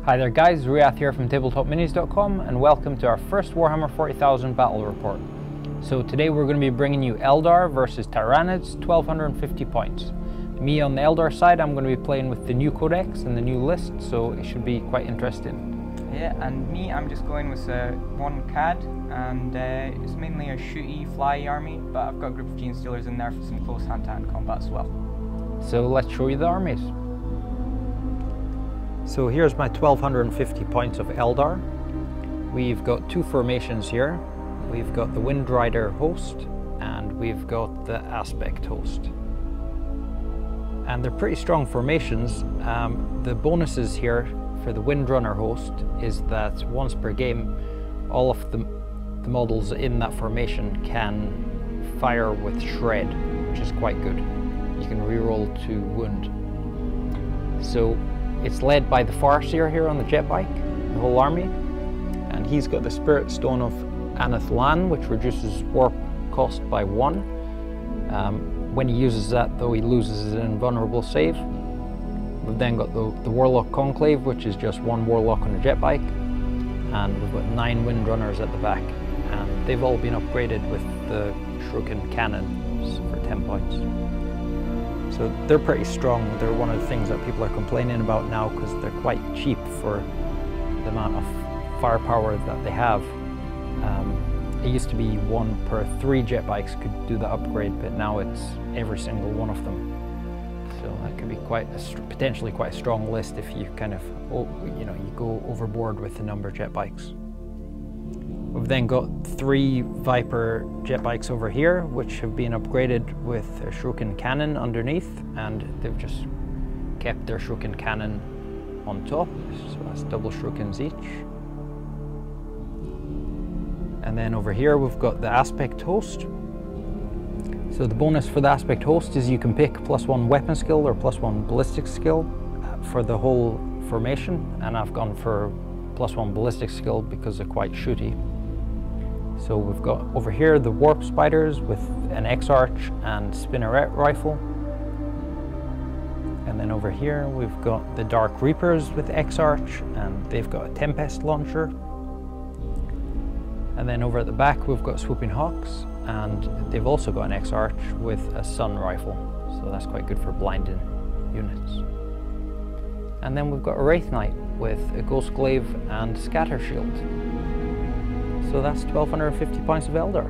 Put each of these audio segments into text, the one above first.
Hi there guys, Riyadh here from tabletopminis.com and welcome to our first Warhammer 40,000 battle report. So today we're going to be bringing you Eldar versus Tyranids, 1250 points. Me on the Eldar side, I'm going to be playing with the new codex and the new list, so it should be quite interesting. Yeah, and me, I'm just going with one CAD, and it's mainly a shooty, fly army, but I've got a group of Gene Stealers in there for some close hand-to-hand combat as well. So let's show you the armies. So here's my 1250 points of Eldar. We've got two formations here. We've got the Wind Rider host and we've got the Aspect host. And they're pretty strong formations. The bonuses here for the Windrunner host is that once per game, all of the models in that formation can fire with Shred, which is quite good. You can reroll to wound. So it's led by the Farseer here on the jet bike, the whole army, and he's got the Spirit Stone of Anathlan, which reduces warp cost by 1. When he uses that, though, he loses his invulnerable save. We've then got the Warlock Conclave, which is just one Warlock on a jet bike, and we've got 9 Windrunners at the back, and they've all been upgraded with the Shuriken Cannons for 10 points. So they're pretty strong. They're one of the things that people are complaining about now because they're quite cheap for the amount of firepower that they have. It used to be 1 per 3 jet bikes could do the upgrade, but now it's every single one of them. So that could be potentially quite a strong list if you kind of, you go overboard with the number of jet bikes. We've then got 3 Viper jet bikes over here, which have been upgraded with a Shuriken Cannon underneath, and they've just kept their Shuriken Cannon on top, so that's double Shurikens each. And then over here we've got the Aspect host. So the bonus for the Aspect host is you can pick +1 weapon skill or +1 ballistic skill for the whole formation, and I've gone for +1 ballistic skill because they're quite shooty. So we've got over here the Warp Spiders with an X-Arch and Spinneret rifle. And then over here we've got the Dark Reapers with X-Arch, and they've got a Tempest launcher. And then over at the back we've got Swooping Hawks, and they've also got an X-Arch with a Sun rifle. So that's quite good for blinding units. And then we've got a Wraith Knight with a Ghost Glaive and Scatter Shield. So that's 1250 points of Eldar.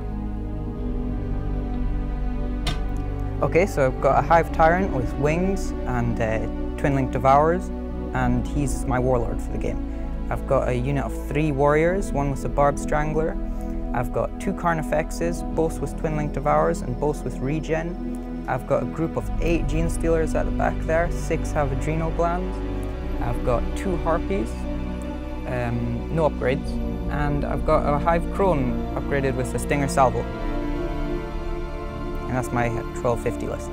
Okay, so I've got a Hive Tyrant with wings and Twin-Link Devourers, and he's my Warlord for the game. I've got a unit of 3 Warriors, one with a Barbed Strangler. I've got 2 Carnifexes, both with Twin-Link Devourers and both with regen. I've got a group of 8 Gene Stealers at the back there, 6 have Adrenal Glands. I've got 2 Harpies, no upgrades, and I've got a Hive Crone upgraded with a Stinger Salvo. And that's my 1250 list.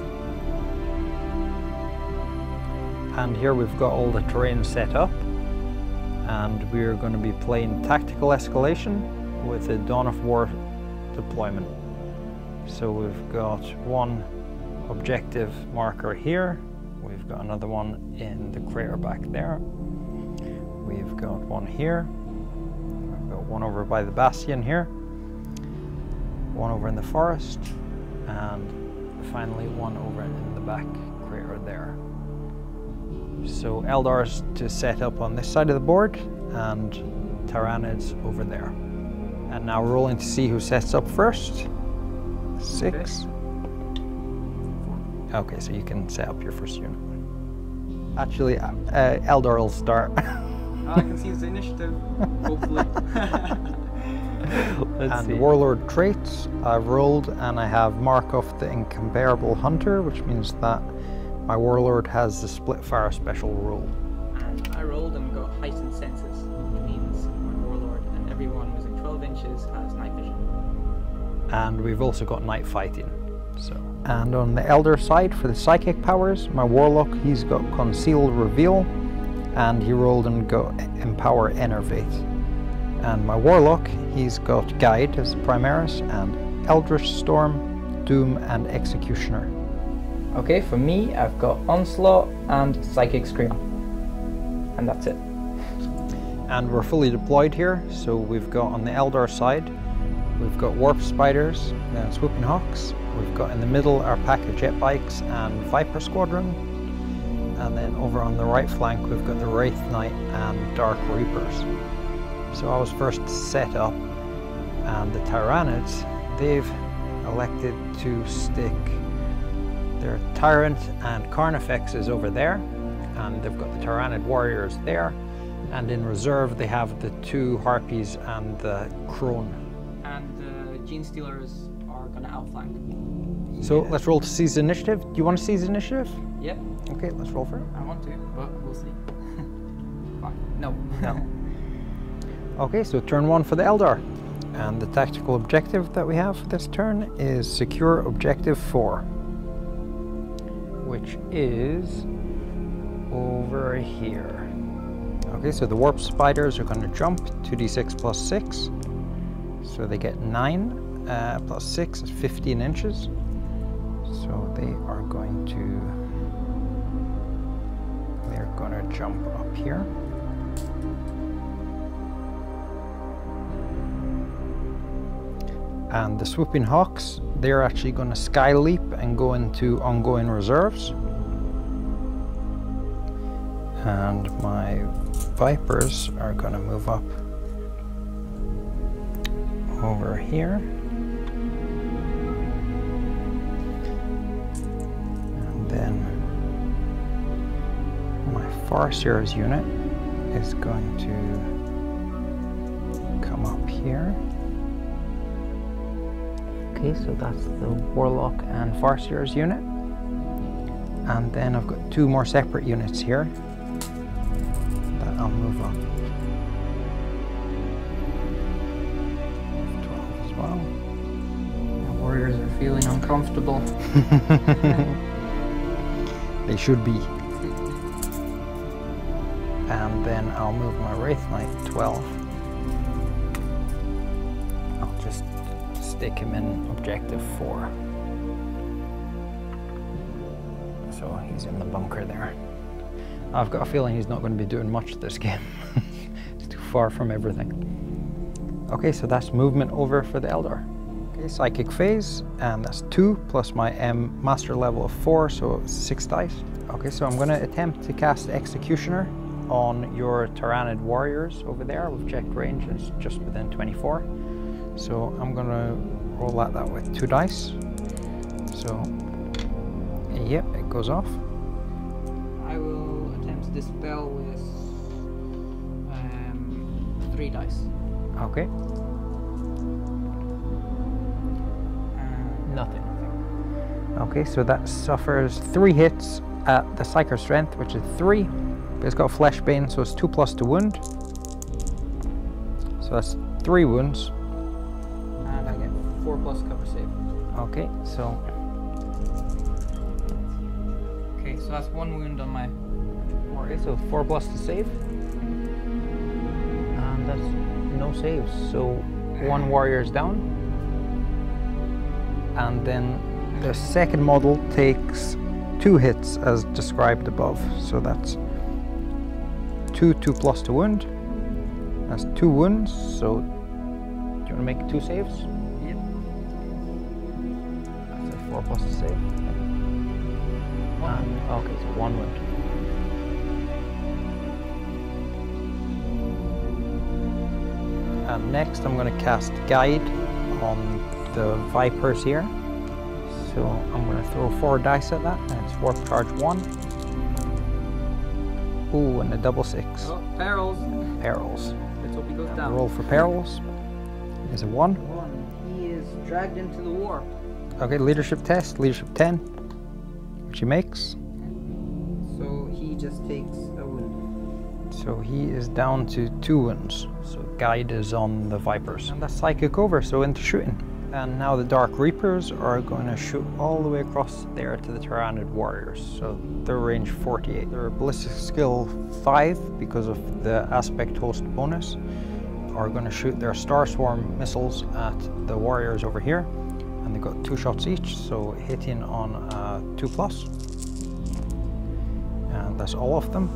And here we've got all the terrain set up, and we're going to be playing Tactical Escalation with a Dawn of War deployment. So we've got one objective marker here, we've got another one in the crater back there, we've got one here, we've got one over by the bastion here, one over in the forest, and finally one over in the back crater there. So Eldar's to set up on this side of the board and Tyranids over there. And now we're rolling to see who sets up first. 6. Okay, so you can set up your first unit. Actually, Eldar will start. I can see his initiative, hopefully. And Warlord traits, I've rolled and I have Markov the Incomparable Hunter, which means that my Warlord has the Split Fire special roll. And I rolled and got Heightened Senses, which means my Warlord and everyone within 12 inches has night vision. And we've also got night fighting. And on the Eldar side, for the psychic powers, my Warlock, he's got Conceal Reveal, and he rolled and got Empower Enervate. And my Warlock, he's got Guide as the Primaris, and Eldritch Storm, Doom, and Executioner. Okay, for me, I've got Onslaught and Psychic Scream. And that's it. And we're fully deployed here. So we've got on the Eldar side, we've got Warp Spiders and Swooping Hawks. We've got in the middle our pack of jet bikes and Viper Squadron. And then over on the right flank we've got the Wraith Knight and Dark Reapers. So I was first set up, and the Tyranids, they've elected to stick their Tyrant and Carnifexes over there, and they've got the Tyranid warriors there, and in reserve they have the 2 Harpies and the Crone. And the Gene Stealers are going to outflank. So let's roll to seize initiative. Do you want to seize initiative? Yep. Okay, let's roll for it. I want to, but we'll see. Fine. No. No. Okay, so turn 1 for the Eldar. And the tactical objective that we have for this turn is secure objective 4. Which is over here. Okay, so the Warp Spiders are going to jump 2d6 plus 6. So they get 9 plus 6 is 15 inches. So they're going to jump up here. And the Swooping Hawks, they're actually going to sky leap and go into ongoing reserves. And my Vipers are going to move up over here. And then my Farseer's unit is going to come up here. Okay, so that's the Warlock and Farseer's unit. And then I've got 2 more separate units here that I'll move up. 12 as well. The warriors are feeling uncomfortable. They should be. And then I'll move my Wraith Knight 12. I'll just stick him in objective 4. So he's in the bunker there. I've got a feeling he's not going to be doing much this game. It's too far from everything. Okay, so that's movement over for the Eldar. Okay, Psychic Phase, and that's 2 plus my master level of 4, so 6 dice. Okay, so I'm going to attempt to cast Executioner on your Tyranid warriors over there. We've checked range, it's just within 24. So I'm going to roll at that with 2 dice. So, yep, it goes off. I will attempt to dispel with 3 dice. Okay. Nothing. Okay, so that suffers 3 hits at the Psyker Strength, which is 3. But it's got Flesh Bane, so it's 2 plus to wound. So that's 3 wounds. And I get 4 plus cover save. Okay, so that's 1 wound on my okay, so 4 plus to save. And that's no saves. So 1 warrior's down. And then the second model takes 2 hits as described above. So that's 2 plus to wound. That's 2 wounds. So do you want to make 2 saves? Yep. That's a 4 plus to save. And, okay, so 1 wound. And next I'm going to cast Guide on the Vipers here. So I'm going to throw 4 dice at that, and it's Warp Charge 1. Ooh, and a double 6. Oh, perils. Perils. Let's hope he goes And down. roll for perils. Is a 1. 1. He is dragged into the warp. Okay, leadership test, leadership 10, which he makes. So he just takes a wound. So he is down to 2 wounds. So Guide is on the Vipers. And that's Psychic over, so into shooting. And now the Dark Reapers are going to shoot all the way across there to the Tyranid warriors. So they're range 48. They're ballistic skill 5 because of the aspect host bonus. Are going to shoot their Star Swarm missiles at the warriors over here. And they got 2 shots each, so hitting on 2 plus. And that's all of them.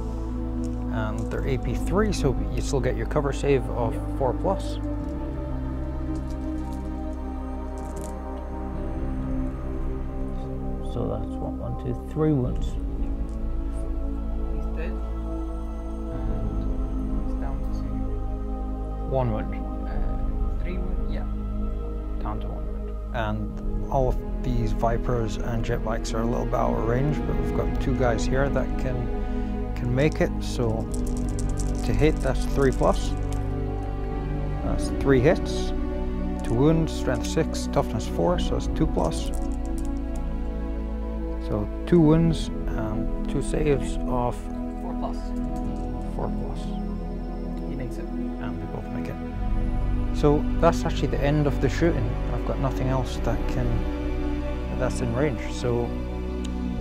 and they're AP3, so you still get your cover save of 4+. So that's 1, 2, 3 wounds. He's dead. And he's down to 1 wound. 3 wounds. Yeah. Down to 1 wound. And all of these Vipers and jet bikes are a little bit out of range, but we've got 2 guys here that can make it. So to hit, that's 3+. That's 3 hits. To wound, strength 6, toughness 4, so it's 2+. So 2 wounds and 2 saves of 4+. 4+. He makes it. And they both make it. So that's actually the end of the shooting. I've got nothing else that's in range. So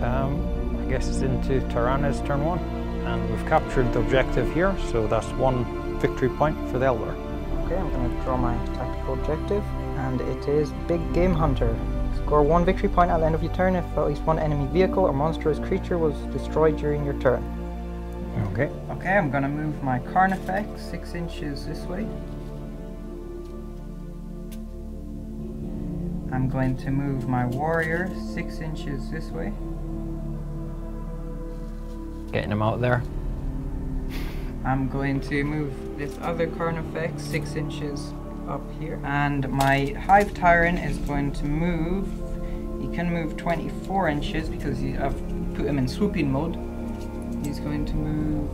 I guess it's into Tyranids turn 1. And we've captured the objective here, so that's 1 victory point for the Eldar. Okay, I'm going to draw my tactical objective, and it is Big Game Hunter. Score 1 victory point at the end of your turn if at least 1 enemy vehicle or monstrous creature was destroyed during your turn. Okay. Okay, I'm going to move my Carnifex 6 inches this way. I'm going to move my Warrior 6 inches this way. Getting him out there. I'm going to move this other Carnifex 6 inches up here. And my Hive Tyrant is going to move. He can move 24 inches because I've put him in swooping mode. He's going to move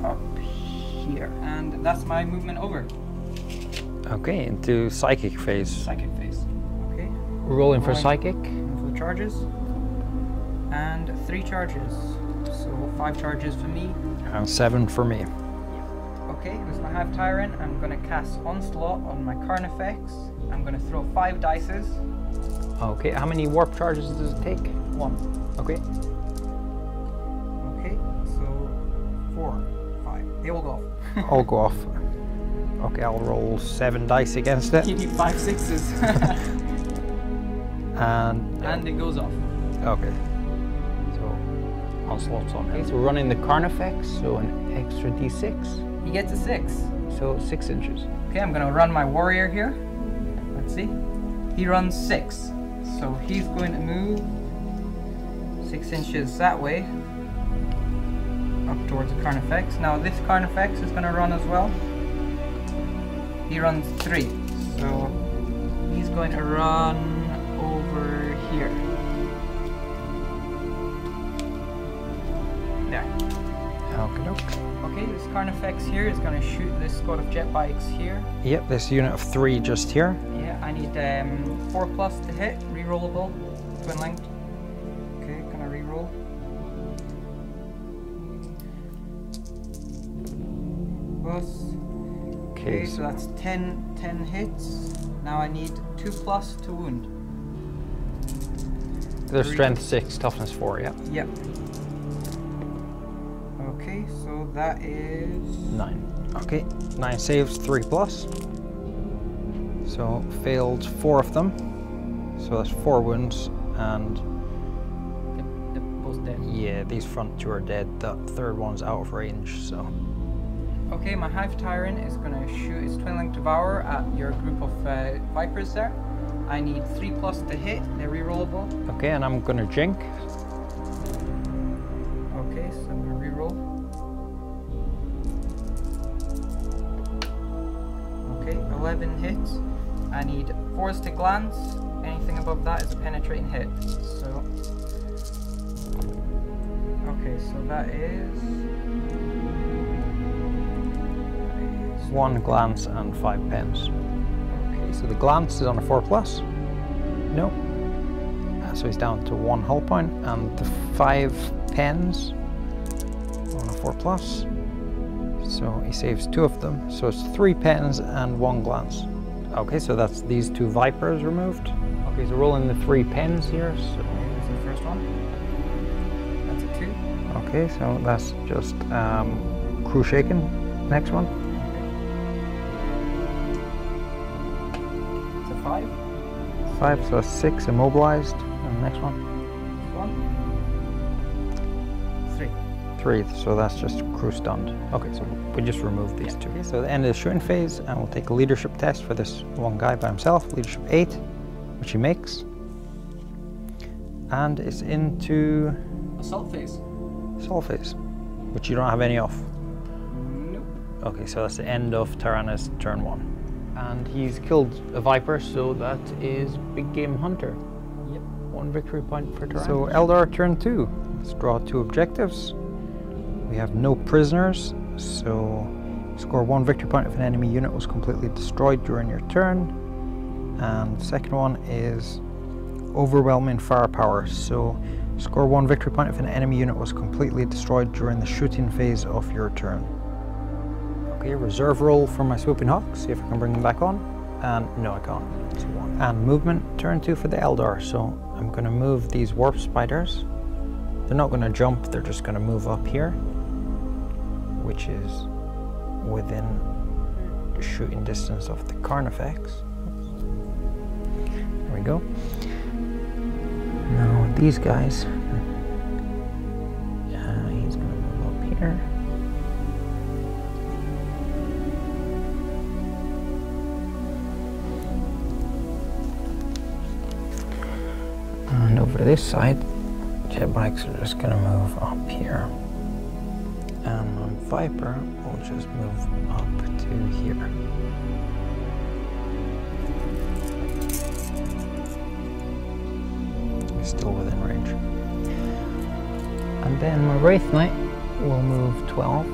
up here. And that's my movement over. Okay, into Psychic phase. Psychic phase. Okay. Rolling for Psychic. For the charges. And 3 charges. So 5 charges for me. And 7 for me. Okay, with my Hive Tyrant, I'm going to cast Onslaught on my Carnifex. I'm going to throw 5 dices. Okay, how many warp charges does it take? 1. Okay. Okay, so 4, 5. They will go off. I'll go off. Okay, I'll roll 7 dice against it. You need 5 6s. And it goes off. okay. So Onslaught's on. Okay, so we're running the Carnifex, so an extra d6. He gets a 6. So 6 inches. Okay, I'm going to run my Warrior here. Let's see. He runs 6. So he's going to move 6 inches that way. Up towards the Carnifex. Now this Carnifex is going to run as well. He runs 3. So he's going to run over here. There. Okay. Okay, this Carnifex here is going to shoot this squad of jet bikes here. Yep, this unit of 3 just here. Yeah, I need 4+ to hit, rerollable, twin linked. Okay, gonna reroll. Plus. Okay, so that's 10 hits. Now I need 2+ to wound. Their strength 6, toughness 4, yeah. Yep. Okay, so that is 9. Okay, 9 saves, 3+. So failed 4 of them. So that's 4 wounds, and they're both dead. yeah, these front 2 are dead. The third one's out of range, so. Okay, my Hive Tyrant is going to shoot his Twin Link Devourer at your group of Vipers there. I need 3+ to hit, they're rerollable. Okay, and I'm gonna jink. Okay, so I'm going to reroll. Okay, 11 hits. I need 4s to glance. Anything above that is a penetrating hit. So, okay, so that is 1 glance and 5 pens. Okay, so the glance is on a 4+. No. So he's down to 1 hull point, and the 5 pens on a 4+. So he saves 2 of them. So it's 3 pens and 1 glance. Okay, so that's these 2 Vipers removed. Okay, so rolling the 3 pens here. So here's the first one. That's a 2. okay, so that's just crew shaken. Next one. It's a 5. 5, so that's 6 immobilized. And the next one. 1. 3. 3, so that's just crew stunned. Okay, so we just remove these two. Okay, so the end of the shooting phase, and we'll take a leadership test for this one guy by himself, leadership 8, which he makes. And it's into Assault phase. assault phase, which you don't have any of. Nope. Okay, so that's the end of Tyranids turn 1. And he's killed a Viper, so that is Big Game Hunter. Yep. 1 victory point for Tyranids. So Eldar turn 2. Let's draw 2 objectives. We have no prisoners, so score 1 victory point if an enemy unit was completely destroyed during your turn. And the second one is overwhelming firepower, so score 1 victory point if an enemy unit was completely destroyed during the shooting phase of your turn. Okay, reserve roll for my swooping hawk, see if I can bring them back on. And no, I can't. It's 1. And movement turn 2 for the Eldar, so I'm going to move these warp spiders. They're not going to jump, they're just going to move up here, which is within shooting distance of the Carnifex. There we go. Now these guys, he's going to move up here. And over to this side, jet bikes are just going to move up here. And my Viper will just move up to here. Still within range. And then my Wraith Knight will move 12.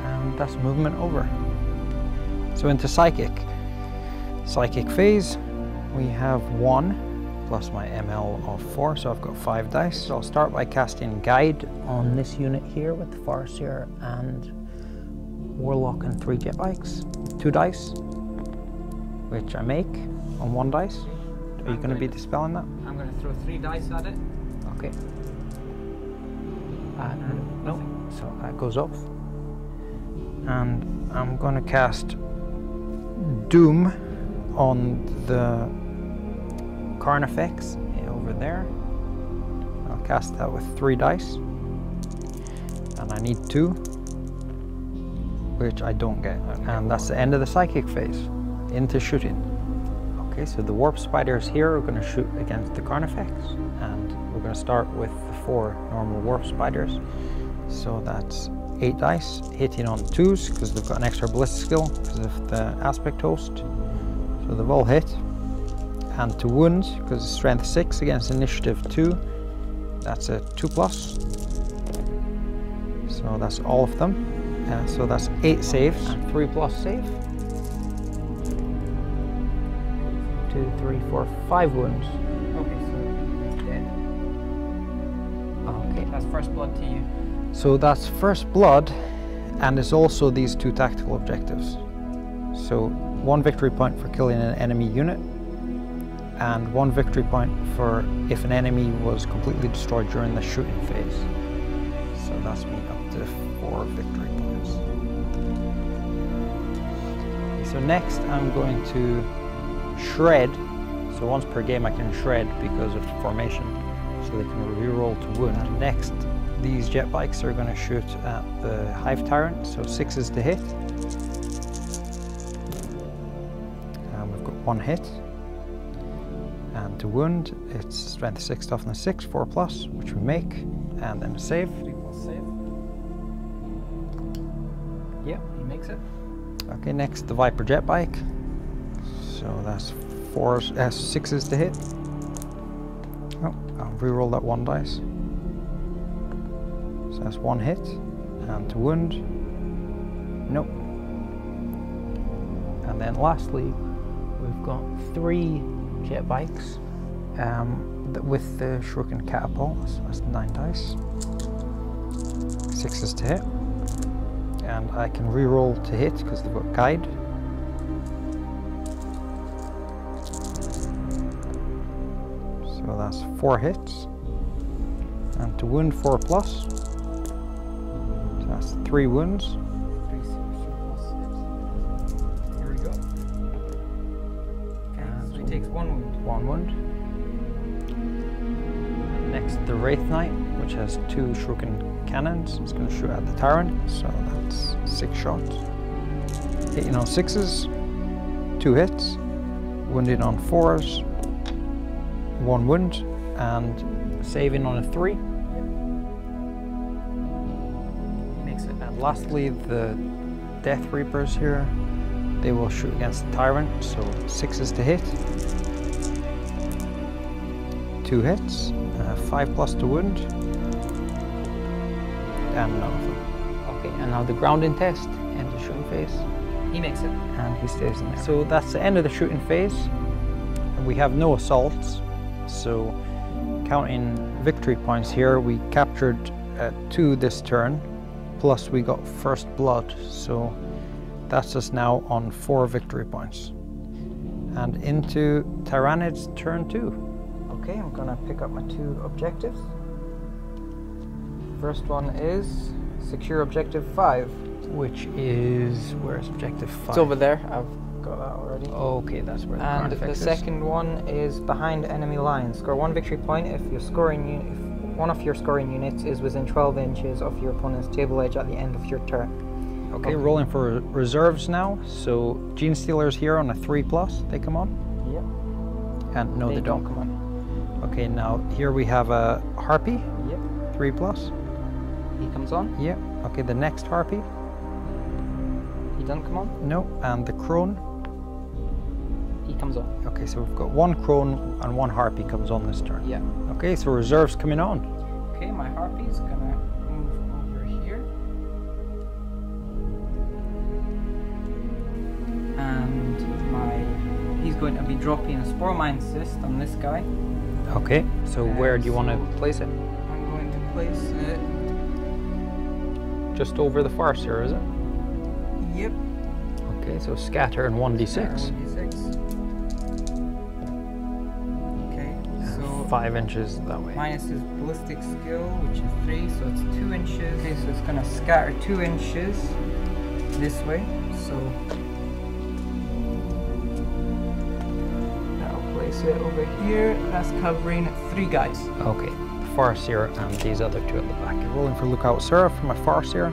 And that's movement over. So into Psychic. Psychic phase, we have 1 plus my ML of 4, so I've got 5 dice. So I'll start by casting Guide on this unit here with the Farseer and Warlock and 3 jet bikes. 2 dice, which I make on 1 dice. Are you going to be dispelling that? I'm going to throw 3 dice at it. Okay. No, so that goes off. And I'm going to cast Doom on the Carnifex over there. I'll cast that with 3 dice. And I need 2, which I don't get. And that's the end of the Psychic phase. Into shooting. Okay, so the warp spiders here are going to shoot against the Carnifex, and we're going to start with the 4 normal warp spiders. So that's 8 dice, hitting on 2s because they've got an extra ballistic skill because of the aspect host. So they've all hit. And to wound, because it's strength 6 against initiative 2, that's a 2+. So that's all of them. So that's 8 saves and 3+ save. 2, 3, 4, 5 wounds. Okay, so dead. Okay, that's first blood to you. so that's first blood, and it's also these 2 tactical objectives. So 1 victory point for killing an enemy unit, and 1 victory point for if an enemy was completely destroyed during the shooting phase. So that's me up to 4 victory points. Okay, so next I'm going to shred. So once per game I can shred because of the formation, so they can reroll to wound. And next, these jet bikes are going to shoot at the Hive Tyrant, so 6s to hit. And we've got 1 hit. And to wound, it's strength 6, toughness 6, 4+, which we make, and then a save. 3+ save. Yep, he makes it. Okay, next the Viper jet bike. So that's 6s to hit. Oh, I'll reroll that 1 dice. So that's 1 hit. And to wound, nope. And then lastly, we've got 3 jet bikes with the Shuriken catapult. So that's 9 dice. 6s to hit. And I can reroll to hit because they've got guide. So that's 4 hits. And to wound 4+. So that's 3 wounds. 3 Here we go. Okay, so he takes 1 wound. 1 wound. Next Next, the Wraith Knight, which has 2 shuriken cannons. It's going to shoot at the Tyrant, so that's 6 shots. Hitting on 6s, 2 hits. Wounding on 4s, 1 wound, and saving on a 3. Makes it. And lastly, the Death Reapers here. They will shoot against the Tyrant, so 6s to hit. 2 hits, 5+ to wound, and none of them. Okay, and now the grounding test and the shooting phase. He makes it. And he stays in there. So that's the end of the shooting phase. We have no assaults, so counting victory points here, we captured 2 this turn, plus we got first blood, so that's us now on 4 victory points. And into Tyranids turn 2. Okay, I'm gonna pick up my 2 objectives. First one is secure objective 5. Which is, where's objective 5? It's over there, I've got that already. Okay, that's where the And Carnifex the is. second one is behind enemy lines. Score 1 victory point if your scoring if one of your scoring units is within 12 inches of your opponent's table edge at the end of your turn. Okay, rolling for reserves now. So Gene Stealers here on a 3+, they come on? Yep. And no, they don't. come on. Okay, now here we have a Harpy, Yep. 3+. He comes on. Yep. Okay, the next Harpy, He doesn't come on. no, and the Crone. He comes on. Okay, so we've got 1 Crone and 1 Harpy comes on this turn. Yeah. Okay, so reserves coming on. Okay, my Harpy's gonna move over here. And he's going to be dropping a Spore Mine Assist on this guy. Okay, so where do you want to place it? I'm going to place it. Just over the Farseer, is it? Yep. Okay, so scatter and 1d6. 1d6. Okay, so 5 inches that way. minus his ballistic skill, which is 3, so it's 2 inches. Okay, so it's gonna scatter 2 inches this way. So I'll place it over here. That's covering 3 guys. Okay, Farseer and these other 2 at the back. Rolling for Lookout Seraph for my Farseer.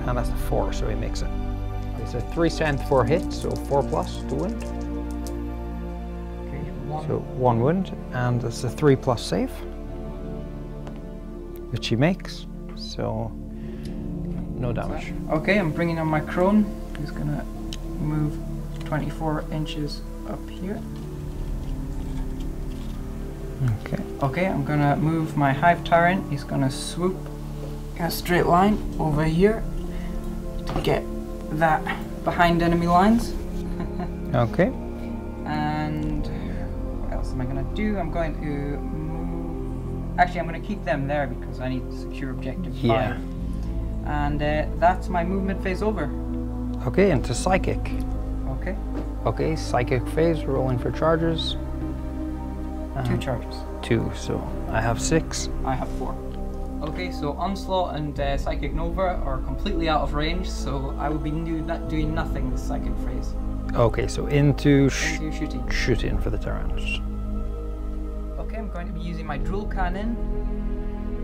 And that's a 4, so he makes it. It's a 3 strength 4 hit, so 4+ to wound. Okay, 1. So 1 wound, and it's a 3+ save, which he makes, so no damage. Okay, I'm bringing on my Crone. He's gonna move 24 inches up here. Okay. Okay, I'm gonna move my Hive Tyrant. He's gonna swoop in a straight line over here to get that behind enemy lines. Okay. And what else am I gonna do? I'm going to move. Actually, I'm gonna keep them there because I need to secure objective 5. Yeah. And that's my movement phase over. Okay, into Psychic. Okay, Okay, Psychic phase, rolling for charges. 2 charges. 2, so I have 6. I have 4. Okay, so Onslaught and Psychic Nova are completely out of range, so I will be doing nothing with Psychic phase. Okay, so into Into shooting. shooting for the Tyrants. Okay, I'm going to be using my Drill Cannon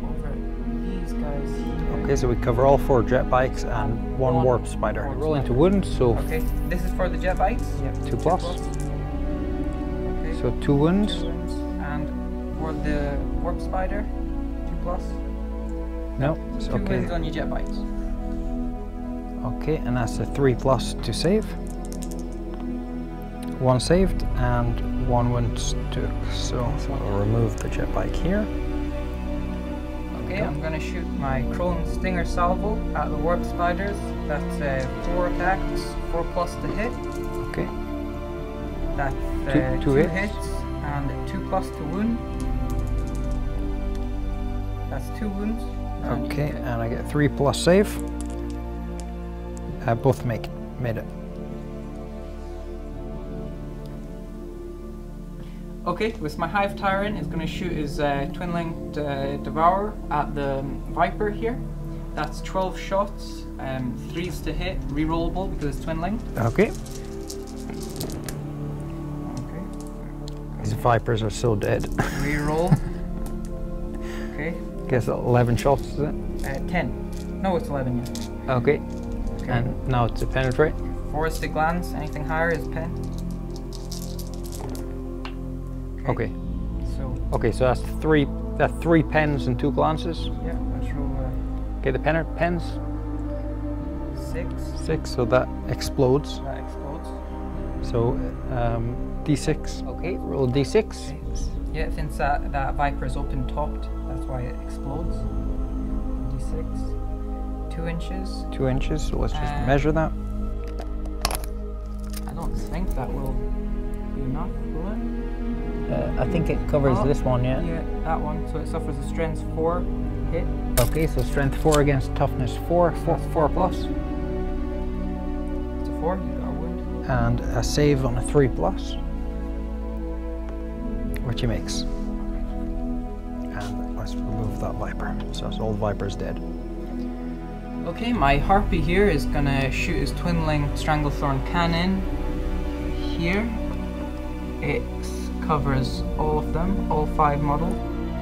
over these guys here. Okay, so we cover all 4 jet bikes and 1 Warp Spider. Warp Rolling to Spider. wound, so Okay, this is for the jet bikes. Yep. 2+. Okay. So 2 wounds. 2 wounds. And for the Warp Spider, 2+. No, it's 2 okay. wounds on your jet bikes. Okay, and that's a 3+ to save. 1 saved and 1 wound took. So we'll remove the jet bike here. Okay, I'm gonna shoot my Crone Stinger Salvo at the Warp Spiders. That's 4 attacks, 4+ to hit. Okay. That's Two 2 hits. hits and 2+ to wound. That's 2 wounds. And Okay, you get- and I get 3+ save. Both made it. Okay, with my Hive Tyrant, it's going to shoot his Twin-Linked Devourer at the Viper here. That's 12 shots, 3s to hit, rerollable because it's Twin-Linked. Okay. Okay, These Vipers are so dead. reroll. Guess 11 shots, is it? 10. No, it's 11, yeah. Okay. And now it's a penetrate. 4 is to glance, anything higher is pen. Okay. So that's three pens and 2 glances. yeah, let's roll Okay, the pens. 6. 6, so that explodes. That explodes. So D6. Okay, roll D6. Yeah, since that viper is open topped, that's why it explodes. D6. 2 inches. 2 inches, so let's just measure that. I don't think that will be enough, will it? I think it covers this one, yeah? Yeah, that one. So it suffers a strength 4 hit. Okay, so strength 4 against toughness 4 plus. It's a 4, you got a wound. And a save on a 3 plus, which he makes. And let's remove that viper. So it's all vipers dead. Okay, my harpy here is gonna shoot his twinling Stranglethorn cannon here. It covers all of them, all 5 models.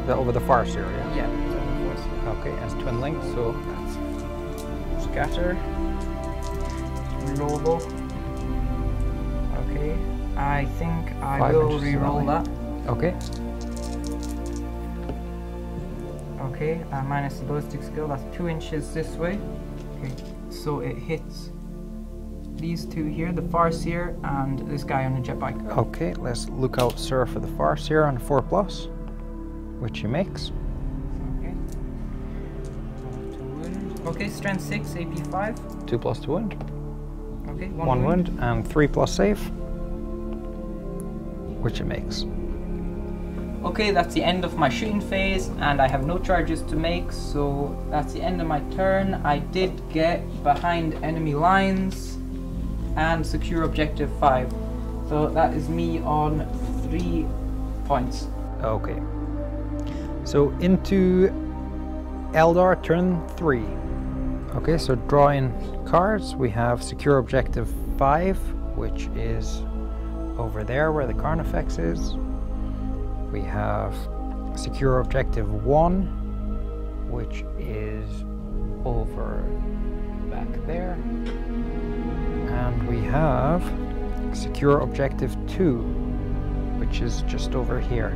Is that over the far area? Yeah, it's over the force. Okay, as twinling, so That's scatter. Rerollable. Okay, I think I 5 will inches reroll rally. that. okay. Okay, minus the ballistic skill, that's 2 inches this way. Okay, so it hits these 2 here, the Farseer and this guy on the jet bike. Okay, let's look out, sir, for the Farseer on 4 plus, which he makes. Okay. To wound. Okay, strength 6, AP 5. 2 plus to wound. Okay, 1 wound and 3 plus save, which it makes. Okay, that's the end of my shooting phase, and I have no charges to make, so that's the end of my turn. I did get behind enemy lines and secure objective 5. So that is me on 3 points. Okay. So into Eldar turn 3. Okay, so drawing cards, we have secure objective 5, which is over there where the Carnifex is. We have secure objective 1, which is over back there. And we have secure objective 2, which is just over here.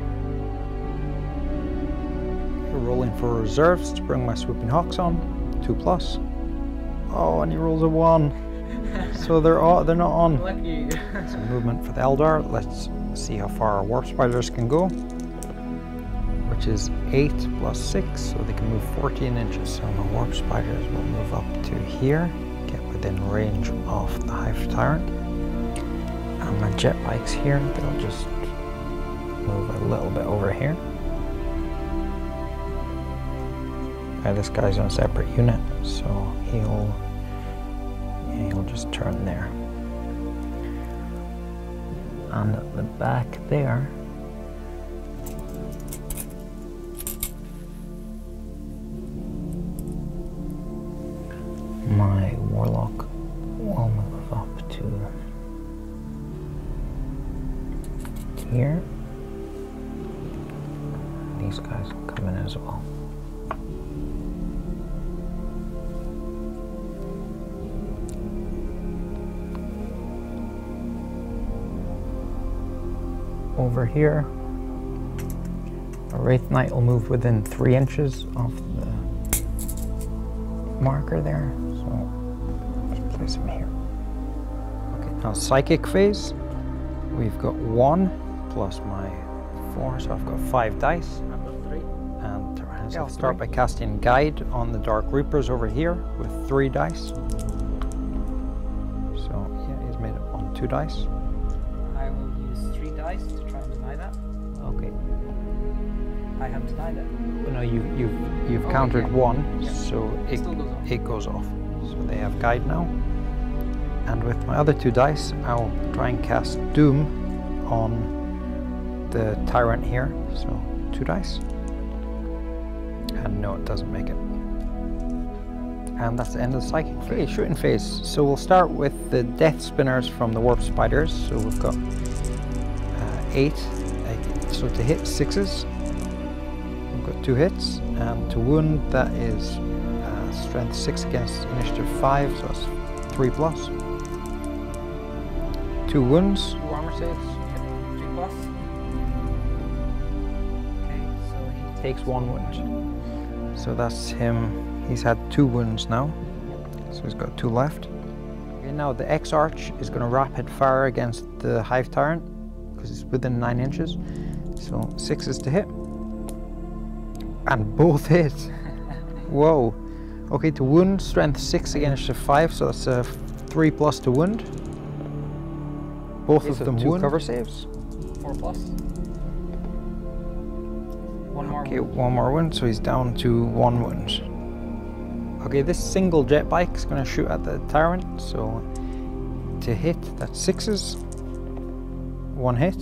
We're rolling for reserves to bring my Swooping Hawks on, 2 plus. Oh, and he rolls a 1. So they're not on. Lucky. So movement for the Eldar. Let's see how far our Warp Spiders can go, which is 8 plus 6, so they can move 14 inches. So my Warp Spiders will move up to here, get within range of the Hive Tyrant. And my jet bikes here, they'll just move a little bit over here. Okay, this guy's on a separate unit, so he'll just turn there. And at the back there, my Warlock will move up to here. These guys will come in as well. Over here, a Wraith Knight will move within 3 inches of the marker there, so let's place him here. Okay, now Psychic phase, we've got 1 plus my 4, so I've got 5 dice. I've got 3. And Tyranids, I'll start by casting Guide on the Dark Reapers over here with 3 dice. So yeah, he's made it on 2 dice. I will use 3 dice to try and deny that. Okay. I have denied it. No, you've countered yeah. 1, Yeah. so Still goes off. it goes off. So they have Guide now. And with my other 2 dice, I'll try and cast Doom on the Tyrant here. So 2 dice. And no, it doesn't make it. And that's the end of the Psychic phase. Okay, shooting phase. So we'll start with the Death Spinners from the Warp Spiders. So we've got 8. So to hit 6s, we've got 2 hits, And to wound, that is strength 6 against initiative 5, so that's 3 plus. 2 wounds. 2 armor saves. Yep, 3 plus. Okay, so he Takes 1 wound. So that's him. He's had 2 wounds now. So he's got 2 left. Okay, now the X-Arch is going to rapid fire against the Hive Tyrant because it's within 9 inches. So 6 is to hit. And both hit. Whoa. Okay, to wound, strength 6 against a 5, so that's a 3 plus to wound. Both of them 2 wound. Cover saves. 4 plus. 1 more Okay, wound. 1 more wound, so he's down to 1 wound. Okay, this single jet bike is going to shoot at the Tyrant, so to hit, that's 6s. 1 hit.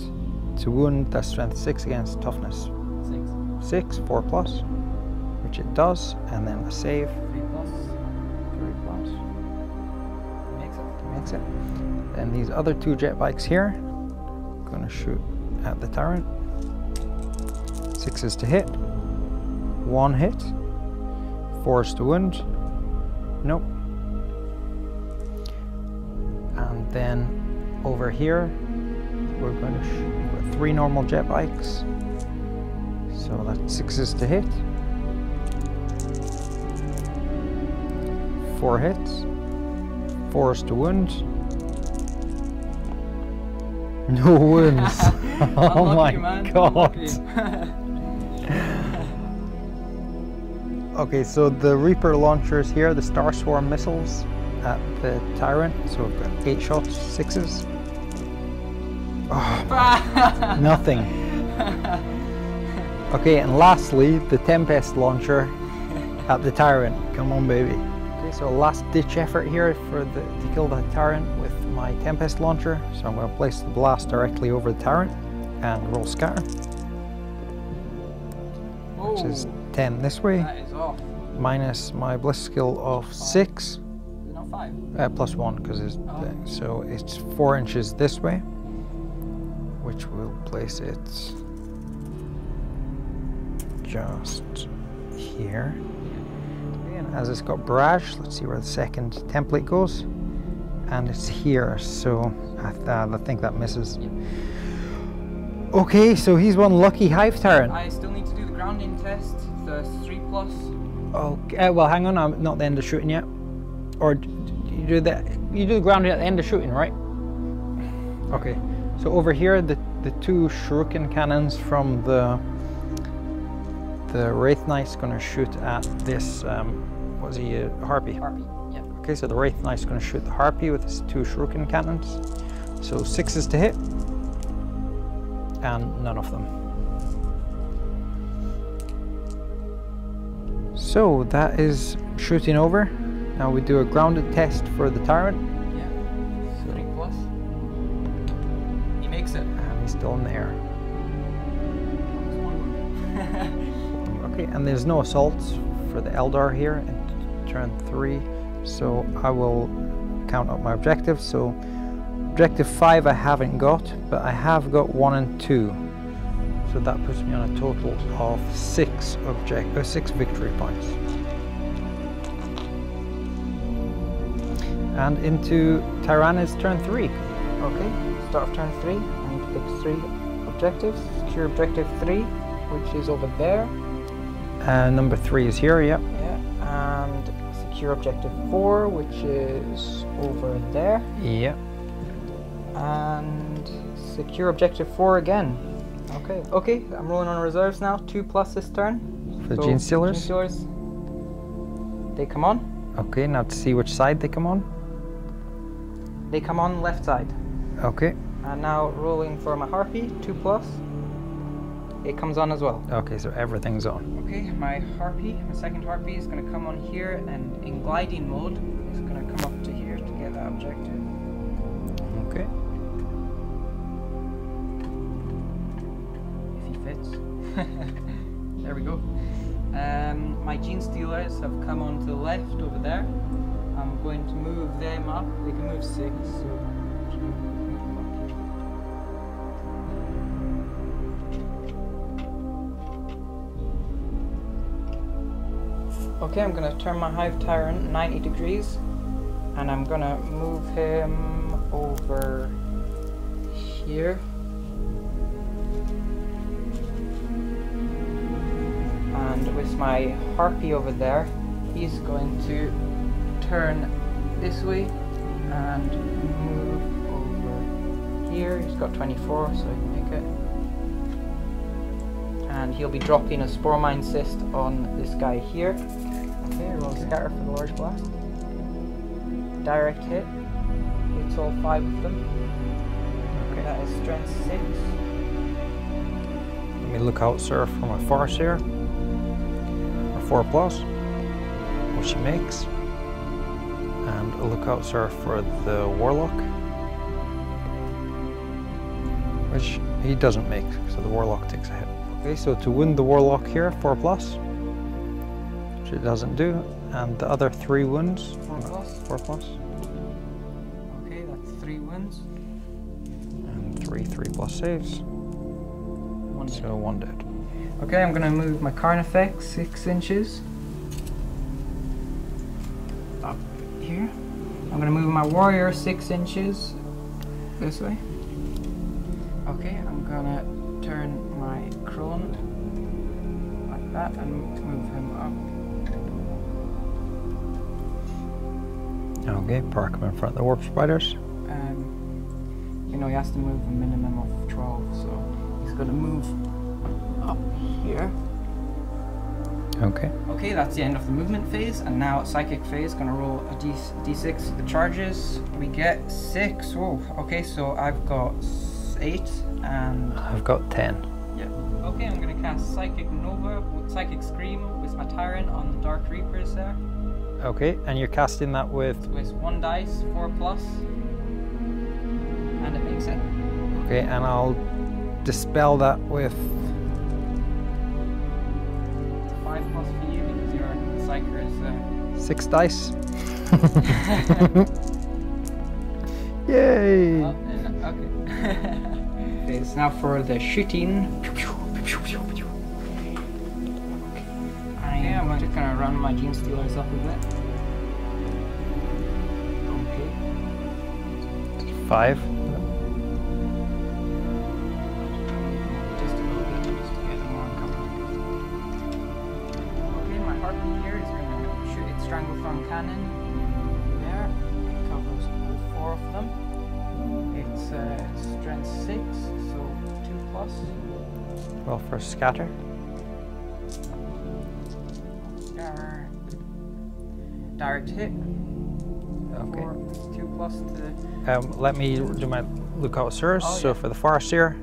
To wound, that's strength 6 against toughness 6, 4 plus, which it does, and then a save. 3 plus. 3 plus. Makes it. Then these other 2 jet bikes here, going to shoot at the Tyrant. 6 is to hit. 1 hit. 4 is to wound. Nope. And then over here, we're going to shoot 3 normal jet bikes. So that's 6 is to hit. 4 hits. 4 is to wound. No wounds. Oh my god. Okay, so the Reaper launchers here, the Star Swarm missiles at the Tyrant. So we've got 8 shots, 6s. Oh, nothing. Okay, and lastly, the Tempest launcher at the Tyrant. Come on, baby. Okay, so last ditch effort here to kill the Tyrant with my Tempest launcher. So I'm going to place the blast directly over the Tyrant and roll scatter. Which is 10 this way. That is off. Minus my bliss skill of 6. Is it not 5? Plus 1, because it's so it's 4 inches this way, which will place it just here. Okay, and as it's got barrage, let's see where the second template goes, and it's here. So I think that misses. Yep. Okay, so he's one lucky Hive Tyrant. I still need to do the grounding test. The 3 plus. Okay, well, hang on, I'm not at the end of shooting yet. Or you do the grounding at the end of shooting, right? Okay, so over here, the 2 shuriken cannons from the Wraith Knight's going to shoot at this. What is he? A harpy. Harpy. Yeah. Okay, so the Wraith Knight's going to shoot the harpy with his 2 shuriken cannons. So 6 is to hit, and none of them. So that is shooting over. Now we do a grounded test for the Tyrant. Yeah. 3 plus. He makes it. And he's still in the air. Okay, and there's no assaults for the Eldar here in turn 3. So I will count up my objectives. So objective 5 I haven't got, but I have got 1 and 2. So that puts me on a total of 6 victory points. And into Tyranids turn 3. Okay, start of turn 3. I need to pick 3 objectives. Secure objective 3, which is over there. Number 3 is here, yep. Yeah, and secure objective 4, which is over there. Yep. And secure objective 4 again. Okay, I'm rolling on reserves now. 2 plus this turn. For the Gene Stealers? Gene Stealers. They come on. Okay, now to see which side they come on. They come on left side. Okay. And now rolling for my Harpy, 2 plus. It comes on as well. Okay, so everything's on. Okay, my second Harpy is going to come on here, and in gliding mode, it's going to come up to here to get that objective. Okay. If he fits. There we go. My Gene Stealers have come on to the left over there. I'm going to move them up. They can move 6, so I'm just going to move them up here. Okay, I'm gonna turn my Hive Tyrant 90 degrees, and I'm gonna move him over here. And with my Harpy over there, he's going to turn this way and move over here. He's got 24, so I can make it. And he'll be dropping a Spore Mine Cyst on this guy here. Okay, roll scatter for the large blast. Direct hit. Hits all 5 of them. Okay, that is strength 6. Let me look out, sir, for my Farseer. 4 plus, which she makes. And a look out, sir, for the Warlock, which he doesn't make, so the Warlock takes a hit. Okay, so to wound the Warlock here, 4 plus, which it doesn't do, and the other 3 wounds. 4 plus. 4 plus. Okay, that's 3 wounds. And 3 3+ saves. 1 So 1 dead. Okay, I'm gonna move my Carnifex 6 inches up here. I'm gonna move my Warrior 6 inches this way. Okay, I'm gonna turn my Crone like that and move him up. Okay, park him in front of the Warp Spiders. You know, he has to move a minimum of 12, so he's gonna move up here. Okay. Okay, that's the end of the movement phase, and now Psychic phase. Gonna roll a d6. The charges we get 6. Whoa. Okay, so I've got 8 and I've got 10. yeah. Okay, I'm gonna cast Psychic Nova, Psychic Scream with my Tyrant on the Dark Reapers there. Okay, and you're casting that with. With 1 dice, 4 plus, and it makes it. Okay, and I'll dispel that with. 5 plus for you because your Psyker is 6 dice. Yay! oh, okay. Okay, so now for the shooting. I'm just gonna run my Gene Stealers up a bit. Okay. 5. Just a little bit, just to get them more uncomfortable. Okay, my Harpy here is gonna shoot its Stranglethorn Cannon. There. It covers all 4 of them. It's strength 6, so 2 plus. Well, for scatter. Direct hit. Okay. 2 plus to the. Let me do my Lookout Sirs. Oh, so yeah. for the Farseer,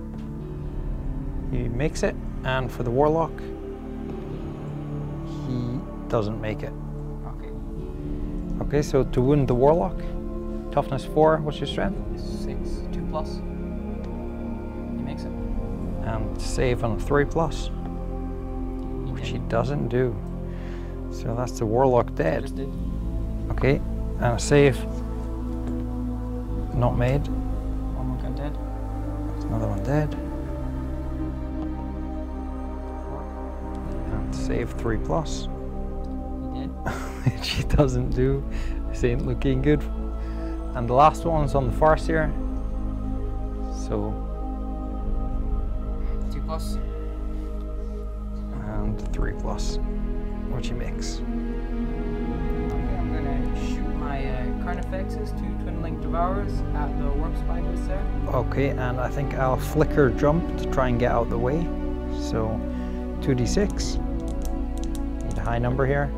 he makes it, and for the Warlock, he doesn't make it. Okay. Okay, so to wound the Warlock, toughness 4. What's your strength? 6, 2 plus. He makes it. And save on 3 plus, which he doesn't do. So that's the Warlock dead. Just did. Okay, and a save not made. 1 more got dead. Another one dead. And save 3 plus, He did. which he doesn't do. This ain't looking good. And the last one's on the Farseer. So, 2 plus. and 3 plus, which he makes. Okay, I'm gonna shoot my Carnifexes, 2 Twin-Linked Devourers at the Warp Spiders there. Okay, and I think I'll flicker jump to try and get out the way. So 2d6. Need a high number here.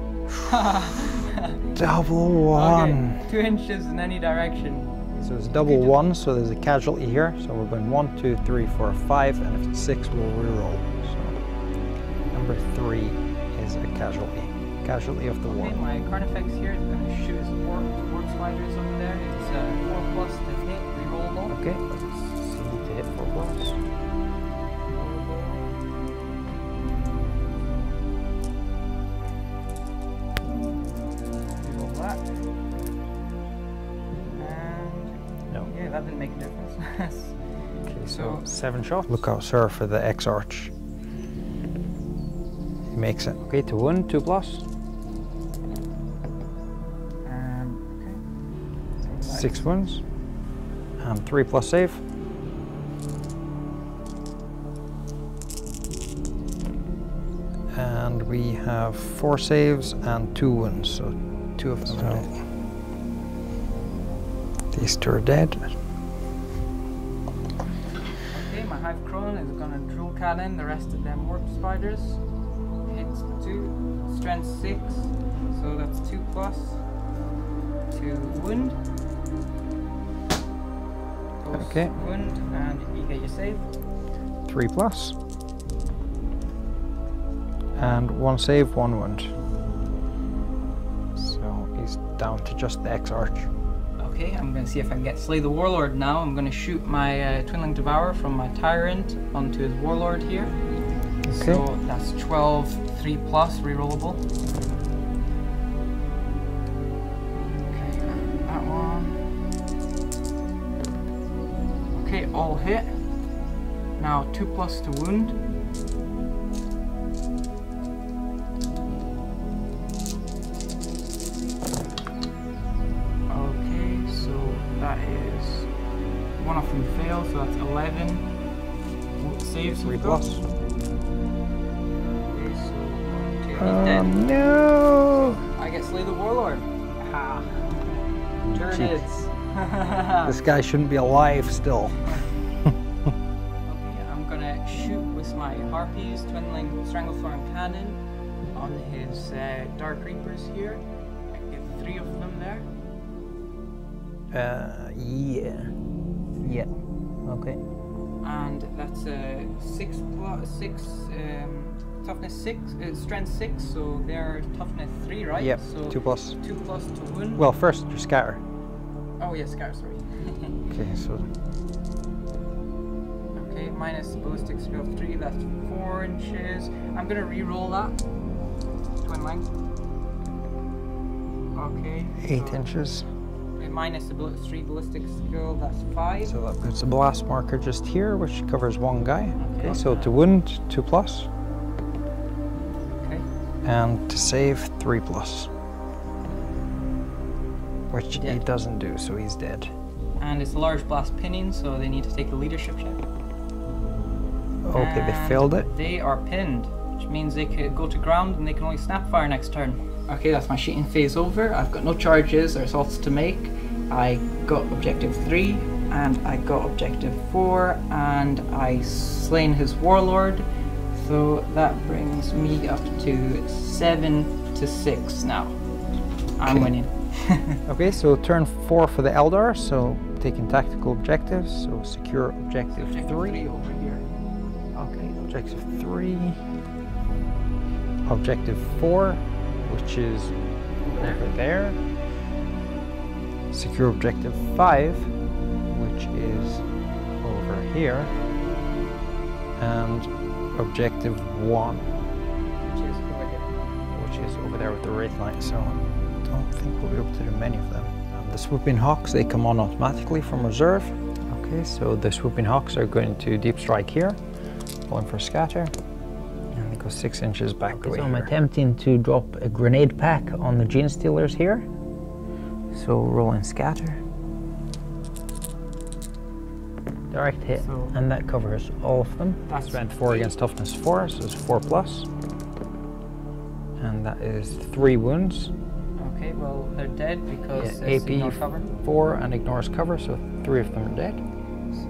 Double 1. Okay, 2 inches in any direction. So it's double 1, so there's a casualty here. So we're going 1, 2, 3, 4, 5, and if it's 6, we'll reroll. So number 3 is a casualty. Casualty of the war. Okay, my Carnifex here is going to shoot his Warp Spiders over there. It's 4 plus to hit, rerollable. Okay, let's see to hit 4 plus. Reroll that. And No. yeah, that didn't make a difference. Okay, so 7 shots. Look out, sir, for the X-Arch. He makes it. Okay, to wound, 2 plus. 6 wounds. And 3+ save. And we have 4 saves and 2 wounds, so 2 of them are dead. These 2 are dead. Okay, my Hive Crone is gonna drill cannon the rest of them warp spiders. Hits 2, strength 6, so that's 2+, to wound. Okay. Wound, and you get your save. 3+. And 1 save, 1 wound. So he's down to just the X-Arch. Okay, I'm gonna see if I can get Slay the Warlord now. I'm gonna shoot my Twinling Devourer from my Tyrant onto his Warlord here. Okay. So that's 12, 3+, rerollable. Okay, that one. Okay, all hit. Now 2+ to wound. That is, one of them failed, so that's 11 saves. 3+. Okay, so he's dead. No! I get Slay the Warlord. Ha! Tyranids. This guy shouldn't be alive still. Okay, I'm gonna shoot with my Harpies, Twinling Stranglethorn Cannon on his Dark Reapers here. I get 3 of them there. Yeah. Okay. And that's a 6+, toughness 6, strength 6, so they're toughness 3, right? Yep, So 2+. 2+ to wound. Well, first you scatter. Oh yeah, scar, sorry. Okay, so Okay, minus ballistic skill 3, that's 4 inches. I'm gonna re-roll that. Twinling. Okay. 8 inches. Minus the 3 ballistic skill, that's 5. So that puts a blast marker just here, which covers 1 guy. Okay. Okay, so to wound, 2+. Okay. And to save, 3+. Which he Dead. doesn't do, so he's dead. And it's a large blast pinning, so they need to take a leadership check. Okay, they And failed it. They are pinned, which means they could go to ground and they can only snap fire next turn. Okay, that's my shooting phase over. I've got no charges or assaults to make. I got objective 3 and I got objective 4 and I slain his warlord. So that brings me up to 7-6 now. I'm Okay. winning. Okay, so turn 4 for the Eldar, so taking tactical objectives, so secure objective 3. over here. Okay, objective 3. Objective 4, which is over there. Secure objective 5, which is over here. And objective 1, which is over there with the Wraith Knight, so I don't think we'll be able to do many of them. The Swooping Hawks, they come on automatically from reserve. Okay, so the Swooping Hawks are going to deep strike here, going for scatter, and they go 6 inches back the way. So I'm attempting to drop a grenade pack on the Gene Stealers here. So roll in scatter. Direct hit, So and that covers all of them. that's Strength 4 against toughness 4, so it's 4+. And that is 3 wounds. Okay, well they're dead because Yeah, it's AP ignore cover. 4 and ignores cover, so 3 of them are dead. So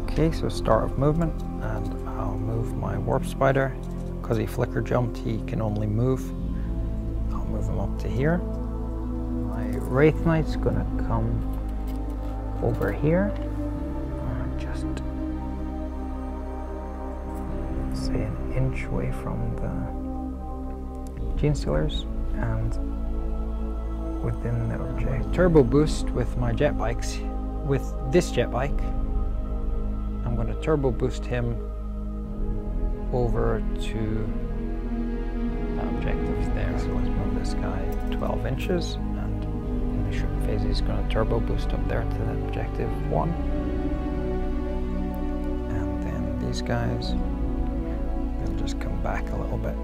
Okay, so start of movement, and I'll move my Warp Spider. Because he flicker jumped, he can only move. I'll move him up to here. My Wraith Knight's gonna come over here. Just say an inch away from the Gene Stealers, and within the object. Turbo boost with my jet bikes. With this jet bike, I'm going to turbo boost him over to the objective there. So let's move this guy 12 inches, and in the shooting phase he's going to turbo boost up there to the objective 1. And then these guys, they'll just come back a little bit.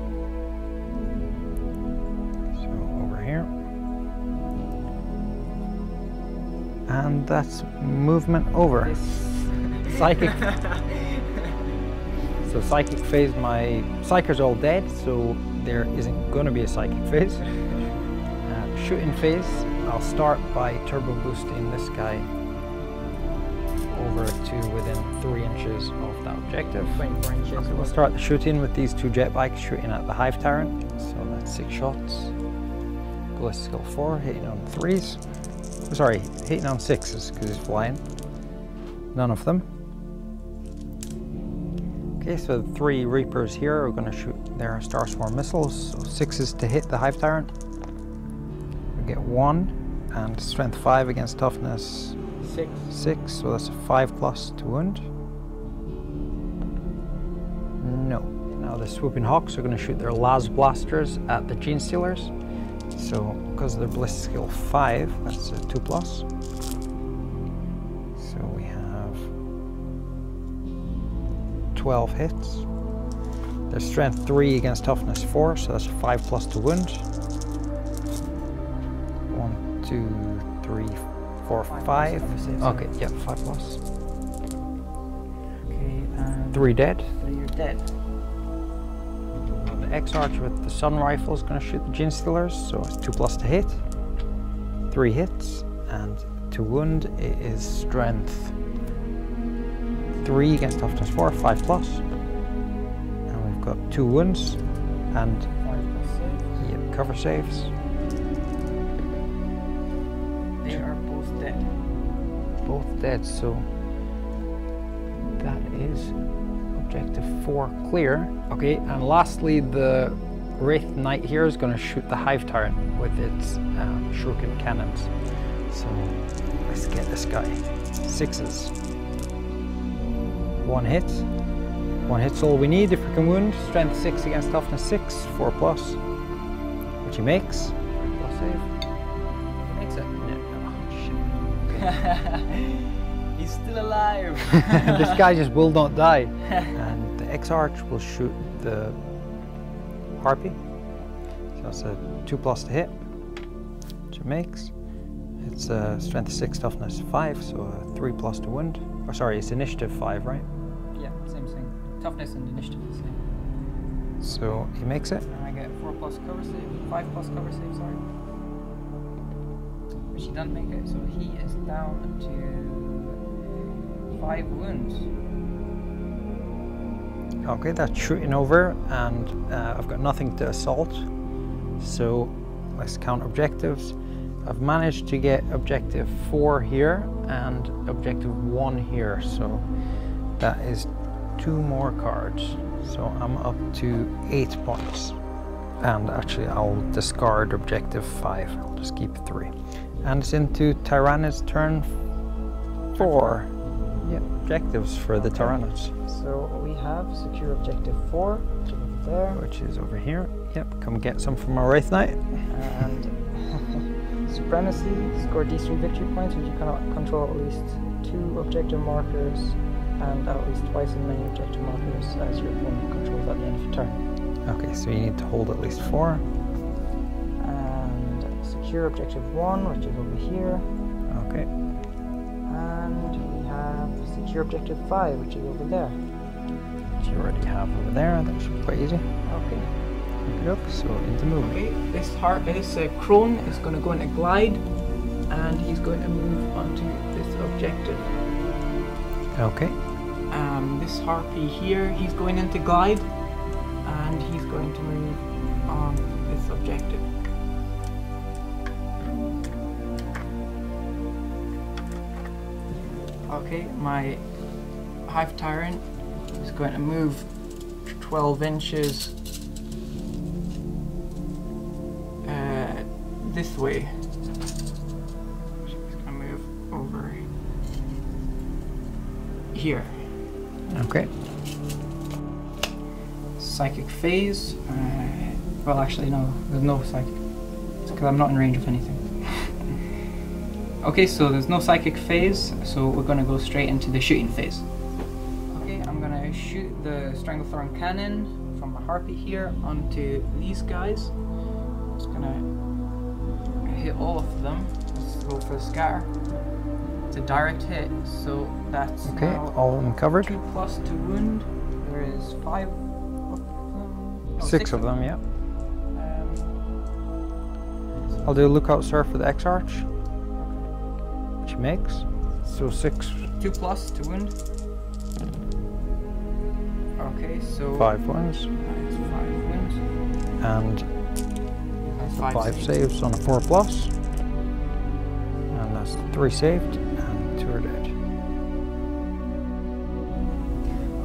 So over here. And that's movement over. Psychic. So psychic phase, my psychers are all dead, so there isn't going to be a psychic phase. Shooting phase, I'll start by turbo boosting this guy over to within 3 inches of that objective. 24 inches. Okay, we'll start the shooting with these 2 jet bikes shooting at the Hive Tyrant. So that's 6 shots. Ballistic skill 4, hitting on 3s. Oh, sorry, hitting on 6s because he's flying. None of them. Okay, so the 3 Reapers here are going to shoot their Star Swarm missiles. So 6s to hit the Hive Tyrant. We get 1 and strength 5 against toughness 6, so that's a 5+ to wound. No. Now the Swooping Hawks are going to shoot their Las Blasters at the Gene Stealers. So because of their ballistic skill 5, that's a 2+. So we have 12 hits. Their strength 3 against toughness 4, so that's a 5+ to wound. 1, 2, 3, 4, 5. Okay, yeah, 5+. Okay, and 3 dead. 3 are dead. The X-Arch with the Sun Rifle is going to shoot the Gene Stealers, so it's 2+ to hit. 3 hits, and to wound it is strength 3 against toughness 4, 5+. And we've got 2 wounds and 5+ saves. yeah, cover saves. They are both dead. Both dead, so that is objective 4 clear. Okay, and lastly the Wraith Knight here is going to shoot the Hive Tyrant with its shuriken cannons. So let's get this guy. 6s. 1 hit. 1 hit's all we need if we can wound. Strength 6 against toughness 6, 4+. Which he makes. 3+ save. He makes it. No, He's still alive. this guy just will not die. And the X-Arch will shoot the Harpy. So that's a 2+ to hit, which it makes. It's strength 6, toughness 5, so a 3+ to wound. Or sorry, it's initiative 5, right? Yeah, same thing. Toughness and initiative is the same. So he makes it. And I get 4+ cover save, 5+ cover save, sorry. Which he doesn't make it, so he is down to 5 wounds. Okay, that's shooting over, and I've got nothing to assault. So let's count objectives. I've managed to get objective 4 here and objective 1 here, so that is 2 more cards. So I'm up to 8 points. And actually I'll discard objective 5, I'll just keep 3. And it's into Tyranids turn 4. Yeah, objectives for the Tyranids. So we have secure objective 4, which is over there. Which is over here. Yep, come get some from our Wraith Knight. And supremacy, score D3 victory points, which you cannot control at least 2 objective markers and at least twice as many objective markers as your opponent controls at the end of your turn. Okay, so you need to hold at least 4. And secure objective 1, which is over here. Okay. And we have secure objective 5, which is over there. Which you already have over there, that should be quite easy. Okay. Look, so into move. Okay, this crone is going to go into glide, and he's going to move onto this objective. Okay. This harpy here, he's going into glide, and he's going to move on this objective. Okay, my Hive Tyrant is going to move 12 inches this way. He's going to move over here. Okay. Psychic phase. Well, actually, no, there's no psychic. It's because I'm not in range of anything. Okay, so there's no psychic phase, so we're going to go straight into the shooting phase. Okay, I'm going to shoot the Stranglethorn cannon from the harpy here onto these guys. Just going to hit all of them. Let's go for the scatter. That's a direct hit, so that's Okay, now all of them covered. 2+ to wound. There is 5 of them. No, 6 of them, yeah. Um, I'll do a lookout, sir, for the X-Arch, which he makes. So 6. 2+ to wound. Okay, so 5 wounds. That's 5 wounds. And That's 5 saves on a 4+. And that's 3 saved, and 2 are dead.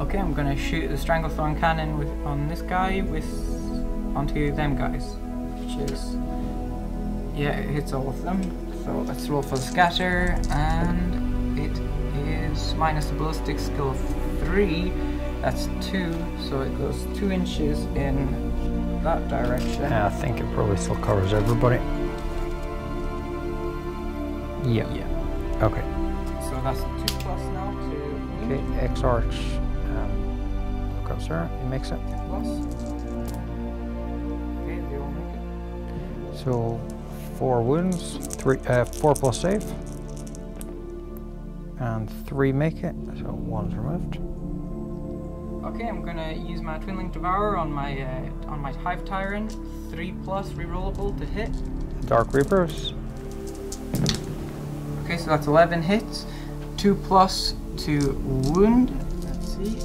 Okay, I'm gonna shoot the Stranglethorn cannon on this guy onto them guys, which is, yeah, it hits all of them. So let's roll for the scatter, and it is minus the ballistic skill of 3. That's 2, so it goes 2 inches in that direction. Yeah, I think it probably still covers everybody. Yeah. Yeah. Okay. So that's 2+ now to Okay, X-Arch. Lookout, sir. He makes it. 2+. Okay, they all make it. So 4 wounds, 4+ save, and 3 make it. So 1's removed. Okay, I'm gonna use my Twinling Devourer on my Hive Tyrant. 3+ rerollable to hit. Dark Reapers. Okay, so that's 11 hits. 2+ to wound. Let's see.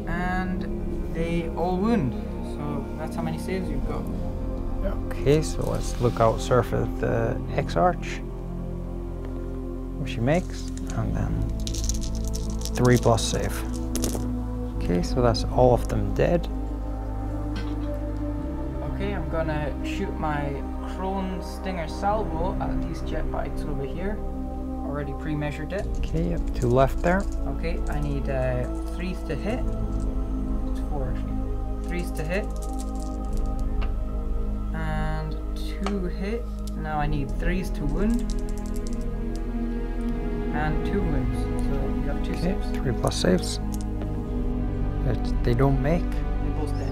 And they all wound. So that's how many saves you've got. Okay, so let's look out, sir, for the X-Arch, which he makes, and then 3+ save. Okay, so that's all of them dead. Okay, I'm gonna shoot my Crone Stinger Salvo at these jet bikes over here. Already pre-measured it. Okay, yep, 2 left there. Okay, I need 3s to hit. It's 4 actually. 3s to hit. And 2 hit. Now I need 3s to wound. And 2 wounds. So you have 2 Okay, saves. 3+ saves. They don't make. They both dead.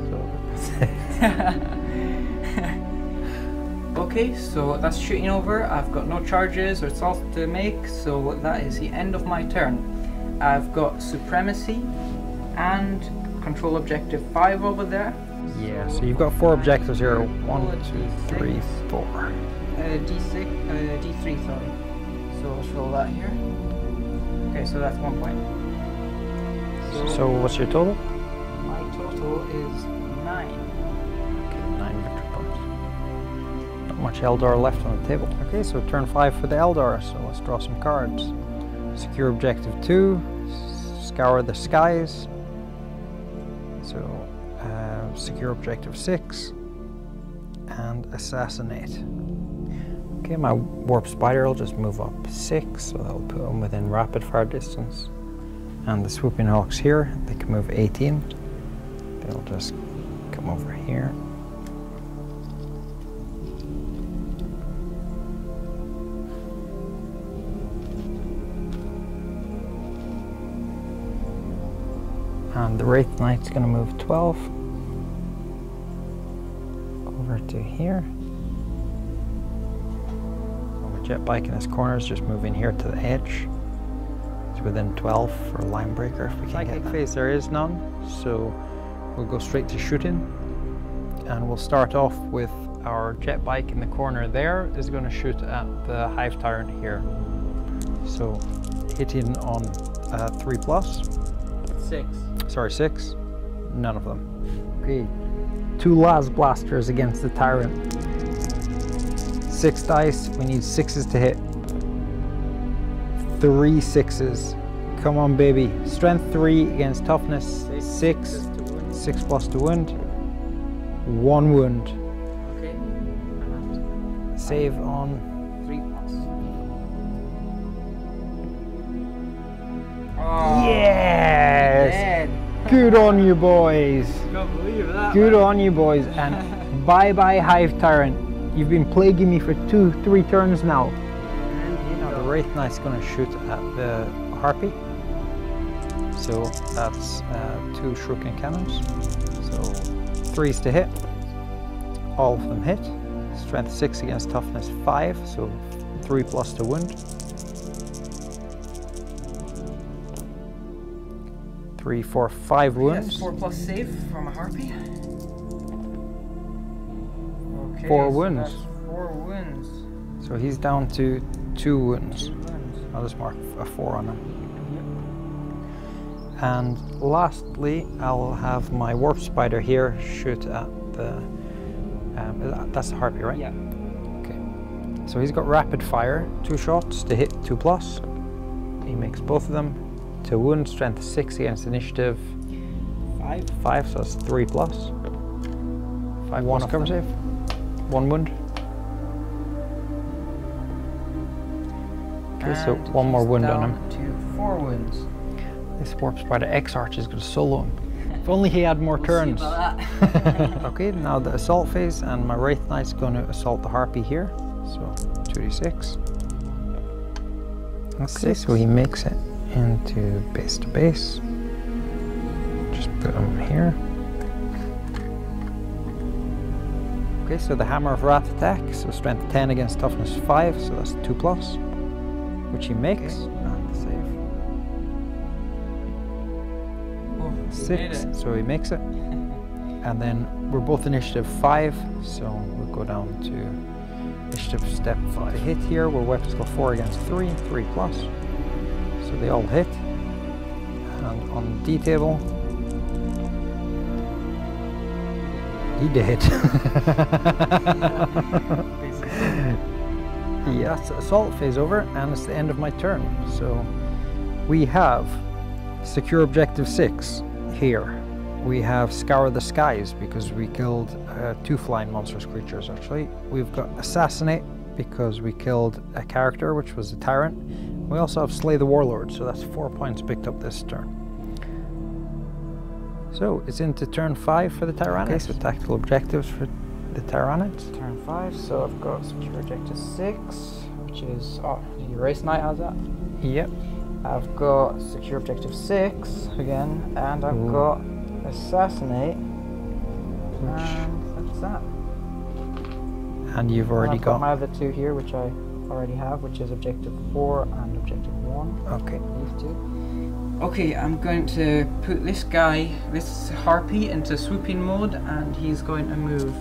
Okay, so that's shooting over. I've got no charges or assaults to make, so that is the end of my turn. I've got Supremacy and Control Objective 5 over there. Yeah, so you've got 4 objectives here. 1, 2, 3, 4. D3, sorry. So let's roll that here. Okay, so that's 1 point. So what's your total? My total is 9. Okay, 9 victory points. Not much Eldar left on the table. Okay, so turn 5 for the Eldar, so let's draw some cards. Secure Objective 2, Scour the Skies. So, secure Objective 6, and Assassinate. Okay, my Warp Spider will just move up 6, so that'll put them within rapid fire distance. And the Swooping Hawks here, they can move 18. They'll just come over here. And the Wraith Knight's going to move 12 over to here. And the Jet Bike in his corner is just moving here to the edge. It's within 12 for a line breaker if we can get that. Phase there is none, so we'll go straight to shooting. And we'll start off with our Jet Bike in the corner there is going to shoot at the Hive Tyrant here. So hitting on 3+. 6. Sorry, 6. None of them. Okay, 2 Las Blasters against the Tyrant. 6 dice, we need 6s to hit. 3 6s. Come on, baby. Strength 3 against toughness 6. 6+ to wound. 1 wound. Okay. And Save on 3+. Oh, yes! dead. Good on you, boys. Can't believe that. Good man. on you, boys. And bye bye, Hive Tyrant. You've been plaguing me for 2-3 turns now. And you Now the know. Wraith Knight's going to shoot at the Harpy. So that's 2 Shuriken Cannons. So 3s to hit. All of them hit. Strength 6 against toughness 5, so 3+ to wound. 3, 4, 5 wounds. Yes, 4+ save from a harpy. Okay, 4 so wounds. that's 4 wounds. So he's down to 2 wounds. 2 wounds. I'll just mark a 4 on him. And lastly, I'll have my warp spider here shoot at the. That's the harpy, right? Yeah. Okay. So he's got rapid fire, 2 shots to hit 2+. He makes both of them. To wound, strength 6 against initiative 5, so that's 3+. 5 One plus cover of them. save. 1 wound. Okay, so And 1 more he's wound on down him. to 4 wounds. This warp spider X-Arch is going to solo him. If only he had more turns. We'll see about that. Okay, now the assault phase, and my Wraith Knight's going to assault the harpy here. So 2d6. Okay, so he makes it into base to base. Just put him here. Okay, so the Hammer of Wrath attack, so strength 10 against toughness 5, so that's 2+, which he makes. And the save. Oh, we made 6, it. so he makes it. And then we're both initiative 5, so we'll go down to initiative step 5. To hit here, we're weapon skill 4 against 3, 3+. So they all hit. And on the D table, he did. Yeah, that's the assault phase over, and it's the end of my turn. So we have secure objective 6 here. We have scour the skies because we killed 2 flying monstrous creatures actually. We've got assassinate because we killed a character which was a tyrant. We also have slay the warlord, so that's 4 points picked up this turn. So it's into turn 5 for the Tyranids. Okay, so tactical objectives for the Tyranids. Turn 5, so I've got secure objective 6, which is, oh, the Wraith Knight has that. Yep. I've got secure objective 6 again, and I've got assassinate, and that's that. And you've already and I've got got my other 2 here, which I already have, which is objective 4 and objective 1. Okay. These 2. Okay, I'm going to put this guy, this harpy, into swooping mode, and he's going to move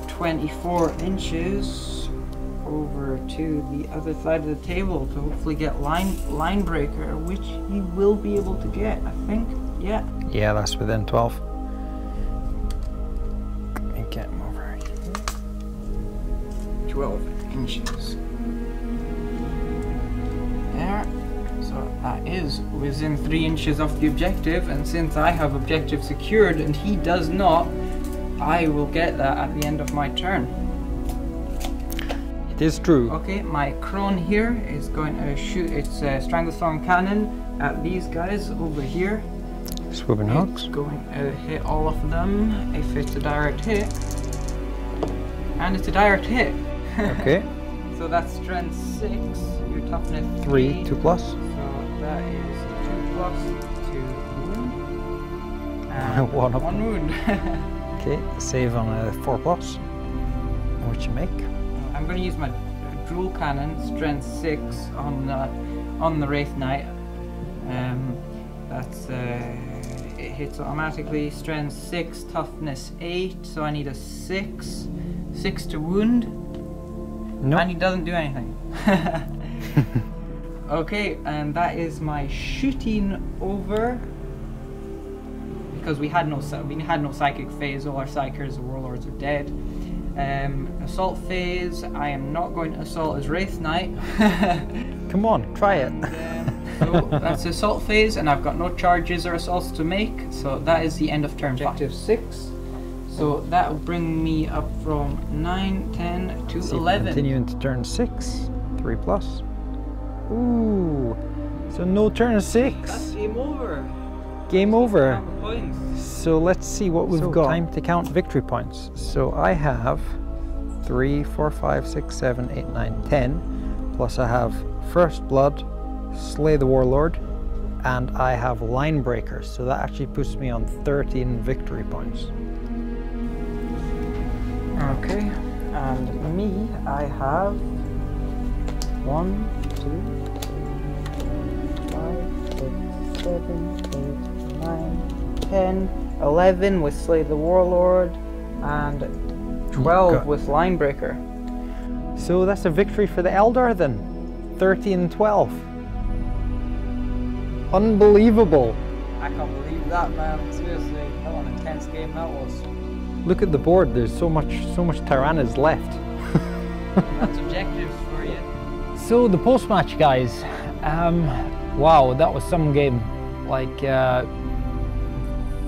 24 inches over to the other side of the table to hopefully get line breaker, which he will be able to get, I think. Yeah. Yeah, that's within 12. Let me get him over here. 12 inches. There. So that is within 3 inches of the objective, and since I have objective secured and he does not, I will get that at the end of my turn. It is true. Okay, my crone here is going to shoot its Stranglethorn cannon at these guys over here. Swooping It's hooks. going to hit all of them if it's a direct hit. And it's a direct hit. Okay. So that's strength 6, your toughness 3, 2+. So that is 2+, 2 wound. And One up. 1 wound. Okay, save on a 4+, which you make. I'm going to use my dual cannon, strength 6 on the Wraith Knight. That's it hits automatically. Strength 6, toughness 8. So I need a 6 to wound. Nope. And he doesn't do anything. Okay, and that is my shooting over. Because we had no psychic phase. All our psychers, the warlords are dead. Assault phase. I am not going to assault as Wraith Knight. Come on, try it. So that's the assault phase, and I've got no charges or assaults to make. So that is the end of turn 5. Objective 6. So that will bring me up from 9, 10 to So 11. continue into turn 6, 3+. Ooh, so no turn 6. That's game over. Game over. Points. So let's see what we've got. Time to count victory points. So I have 3, 4, 5, 6, 7, 8, 9, 10. Plus I have First Blood, Slay the Warlord, and I have Line Breakers. So that actually puts me on 13 victory points. Okay, and me, I have 1, 2, 3, 4, 5, 6, 7, 8, 9, 10, 11 with Slay the Warlord, and 12 with Linebreaker. So that's a victory for the Eldar then. 13-12. Unbelievable. I can't believe that, man. Seriously, that was an intense game that was. Look at the board. There's so much Tyranids left. That's objectives for you. So the post-match, guys. Wow, that was some game. Like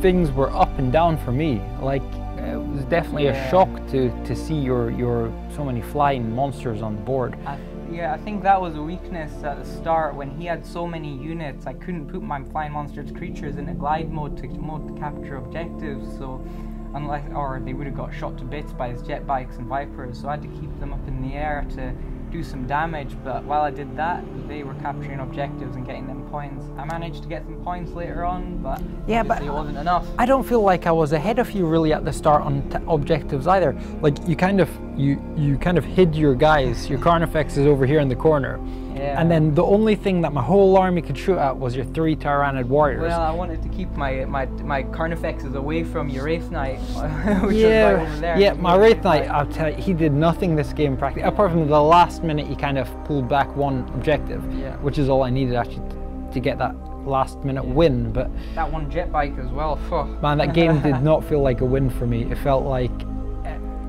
things were up and down for me. Like it was definitely a shock to see your so many flying monsters on the board. I think that was a weakness at the start when he had so many units. I couldn't put my flying monsters creatures into glide mode to capture objectives. So or they would have got shot to bits by his jet bikes and vipers. So I had to keep them up in the air to do some damage, but while I did that, they were capturing objectives and getting them points. I managed to get some points later on, but it wasn't enough. I don't feel like I was ahead of you really at the start on objectives either. Like you kind of hid your guys, your Carnifexes over here in the corner. Yeah. And then the only thing that my whole army could shoot at was your 3 Tyranid warriors. Well, I wanted to keep my Carnifexes away from your Wraith Knight, which was right over there. Yeah, my Wraith Knight, I'll tell you, he did nothing this game practically, apart from the last minute he kind of pulled back one objective, which is all I needed actually to get that last minute win. But that one jet bike as well. Man, that game did not feel like a win for me. It felt like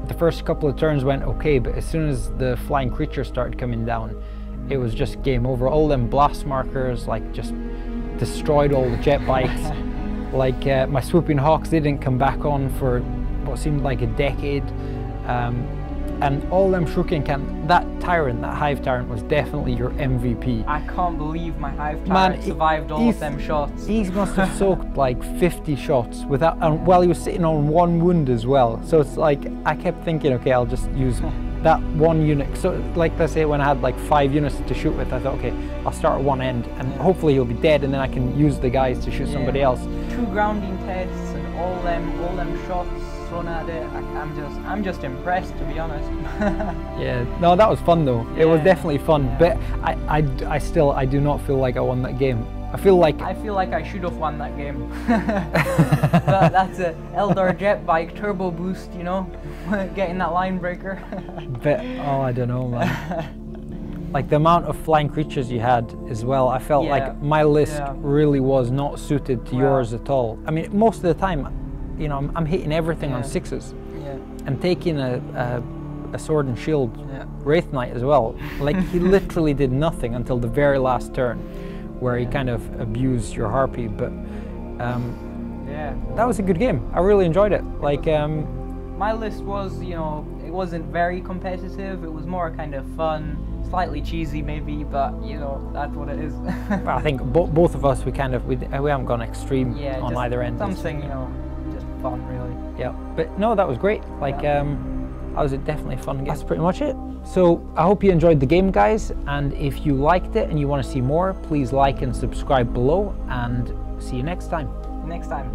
the first couple of turns went okay, but as soon as the flying creatures started coming down, it was just game over. All them blast markers like just destroyed all the jet bikes. Like my swooping hawks, they didn't come back on for what seemed like a decade. And all them shuriken can, that hive tyrant was definitely your MVP. I can't believe my hive tyrant survived all of them shots. He must have soaked like 50 shots without, and while he was sitting on 1 wound as well. So it's like, I kept thinking, okay, I'll just use that 1 unit. So like let's say when I had like 5 units to shoot with, I thought, okay, I'll start at one end and hopefully he'll be dead and then I can use the guys to shoot somebody else. 2 grounding tests and all them shots thrown at it. I'm just impressed, to be honest. Yeah, no, that was fun though. It was definitely fun, but I do not feel like I won that game. I feel like I should have won that game. But that's a Eldar jet bike turbo boost, you know, getting that line breaker. But oh, I don't know, man. Like the amount of flying creatures you had as well, I felt like my list really was not suited to yours at all. I mean, most of the time, you know, I'm hitting everything on 6s. And taking a sword and shield Wraith Knight as well. Like he literally did nothing until the very last turn, where he kind of abused your harpy. But that was a good game. I really enjoyed it. Like my list was, you know, it wasn't very competitive. It was more kind of fun, slightly cheesy maybe, but you know, that's what it is. Well, I think both of us we haven't gone extreme on either end. Something, you know, just fun really. Yeah, but no, that was great. Like that was a definitely fun game. That's pretty much it. So I hope you enjoyed the game, guys, and if you liked it and you want to see more, please like and subscribe below, and see you next time. Next time.